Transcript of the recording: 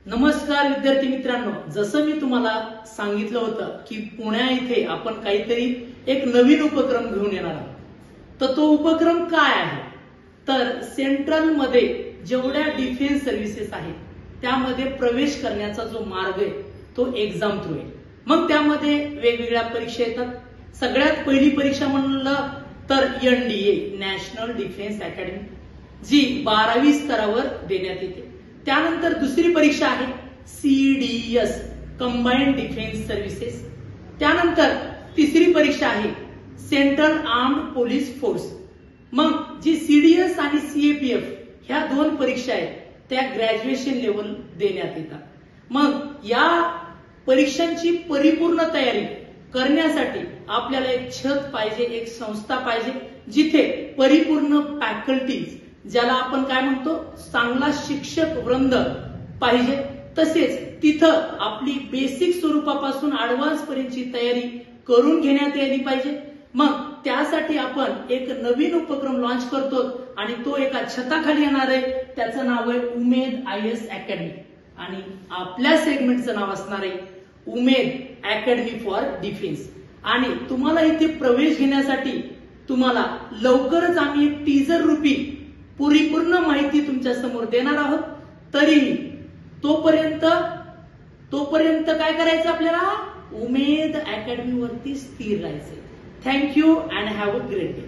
नमस्कार विद्यार्थी मित्रांनो, जसं मी तुम्हाला सांगितलं होतं की पुण्या इथे आपण काहीतरी एक नवीन उपक्रम घेऊन येणार आहोत। तर तो उपक्रम काय आहे तर सेंट्रल मध्ये जेवढ्या डिफेन्स सर्व्हिसेस आहेत त्यामध्ये प्रवेश करण्याचा जो मार्ग आहे तो एक्झाम थ्रू आहे। मग त्यामध्ये वेगवेगळ्या परीक्षा येतात। सगळ्यात पहिली परीक्षा म्हणलं तर NDA नॅशनल डिफेन्स अकॅडमी, जी 12वी स्तरावर देण्यात येते। त्यानंतर दुसरी परीक्षा आहे CDS कंबाइंड डिफेन्स सर्व्हिसेस। त्यानंतर तिसरी परीक्षा आहे सेंट्रल आर्म्ड पोलीस फोर्स। मग जी CDS आणि CAPF ह्या दोन परीक्षा आहेत त्या ग्रॅज्युएशन लेवल देण्यात येतात। मग या परीक्षांची परिपूर्ण तयारी करण्यासाठी आपल्याला एक छत पाहिजे, एक संस्था पाहिजे जिथे परिपूर्ण फॅकल्टीज, ज्याला आपण काय म्हणतो चांगला शिक्षक वृंद पाहिजे। तसेच तिथं आपली बेसिक स्वरूपापासून ऍडव्हान्स पर्यंतची तयारी करून घेण्यात आली पाहिजे। मग त्यासाठी आपण एक नवीन उपक्रम लॉन्च करतो आणि तो एका छताखाली येणार आहे। त्याचं नाव आहे उमेद IAS अकॅडमी आणि आपल्या सेगमेंटचं नाव असणार आहे उमेद अकॅडमी फॉर डिफेन्स। आणि तुम्हाला इथे प्रवेश घेण्यासाठी तुम्हाला लवकरच आम्ही एक टीजर रूपी परिपूर्ण माहिती तुमच्या समोर देणार आहोत। तरीही तोपर्यंत काय करायचं आपल्याला उमेद अकॅडमी वरती स्थिर राहायचं। Thank you and have a great day.